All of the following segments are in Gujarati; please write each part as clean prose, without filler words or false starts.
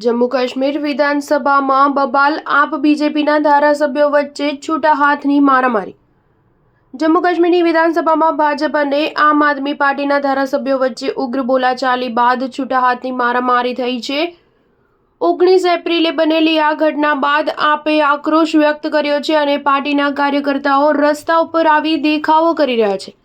જમ્મુ કાશ્મીર વિધાનસભામાં બબાલ આપ બીજેપીના ધારાસભ્યો વચ્ચે છૂટા હાથની મારામારી। જમ્મુ કાશ્મીરની વિધાનસભામાં ભાજપ અને આમ આદમી પાર્ટીના ધારાસભ્યો વચ્ચે ઉગ્ર બોલાચાલી બાદ છૂટા હાથની મારામારી થઈ છે। 19 એપ્રિલે બનેલી આ ઘટના બાદ આપે આક્રોશ વ્યક્ત કર્યો છે અને પાર્ટીના કાર્યકર્તાઓ રસ્તા ઉપર આવી દેખાવો કરી રહ્યા છે।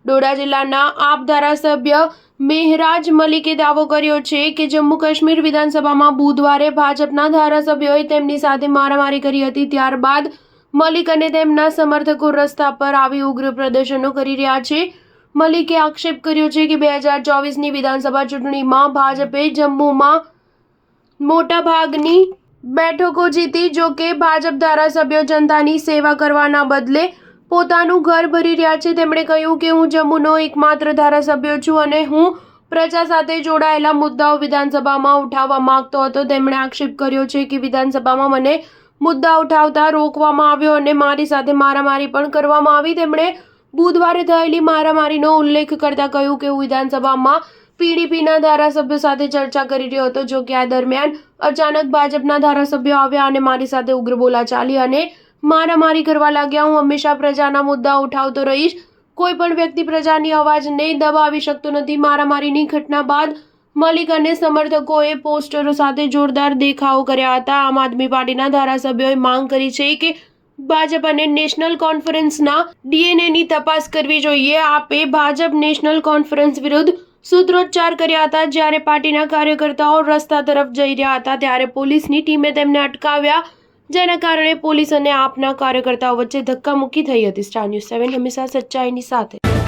ડોડા જિલ્લાના આપ ધારાસભ્ય મેહરાજ મલિકે દાવો કર્યો છે કે જમ્મુ કાશ્મીર વિધાનસભામાં બુધવારે ભાજપના ધારાસભ્યોએ તેમની સાથે મારામારી કરી હતી। ત્યારબાદ મલિક અને તેમના સમર્થકો રસ્તા પર આવી ઉગ્ર પ્રદર્શનો કરી રહ્યા છે। મલિકે આક્ષેપ કર્યો છે કે 2024ની વિધાનસભા ચૂંટણીમાં ભાજપે જમ્મુમાં મોટાભાગની બેઠકો જીતી। જો કે ભાજપ ધારાસભ્યો જનતાની સેવા કરવાના બદલે પોતાનું ઘર ભરી રહ્યા છે। તેમણે કહ્યું કે હું જમ્મુનો એકમાત્ર ધારાસભ્ય છું અને હું પ્રજા સાથે જોડાયેલા મુદ્દાઓ વિધાનસભામાં ઉઠાવવા માંગતો હતો। તેમણે આક્ષેપ કર્યો છે કે વિધાનસભામાં મને મુદ્દા ઉઠાવતા રોકવામાં આવ્યો અને મારી સાથે મારામારી પણ કરવામાં આવી। તેમણે બુધવારે થયેલી મારામારીનો ઉલ્લેખ કરતા કહ્યું કે હું વિધાનસભામાં પીડીપીના ધારાસભ્યો સાથે ચર્ચા કરી રહ્યો હતો। જો કે આ દરમિયાન અચાનક ભાજપના ધારાસભ્યો આવ્યા અને મારી સાથે ઉગ્ર બોલાચાલી અને મારામારી કરવા લાગ્યા। હું હંમેશા પ્રજાના મુદ્દા ઉઠાવતો રહીશ। કોઈ પણ વ્યક્તિ પ્રજાની અવાજને દબાવી શકતો નથી। મારામારીની ઘટના બાદ મલિક અને સમર્થકોએ પોસ્ટરો સાથે જોરદાર દેખાવો કર્યા હતા। આમ આદમી પાર્ટીના ધારાસભ્યોએ માંગ કરી છે કે ભાજપ અને નેશનલ કોન્ફરન્સના ડીએનએની તપાસ કરવી જોઈએ। આપે ભાજપ નેશનલ કોન્ફરન્સ વિરુદ્ધ સૂત્રોચ્ચાર કર્યા હતા। જ્યારે પાર્ટીના કાર્યકર્તાઓ રસ્તા તરફ જઈ રહ્યા હતા ત્યારે પોલીસની ટીમે તેમને અટકાવ્યા, જેના કારણે પોલીસ અને આપના કાર્યકર્તાઓ વચ્ચે ધક્કામુક્કી થઈ હતી। સ્ટાર ન્યૂઝ 7 હંમેશા સચ્ચાઈની સાથે।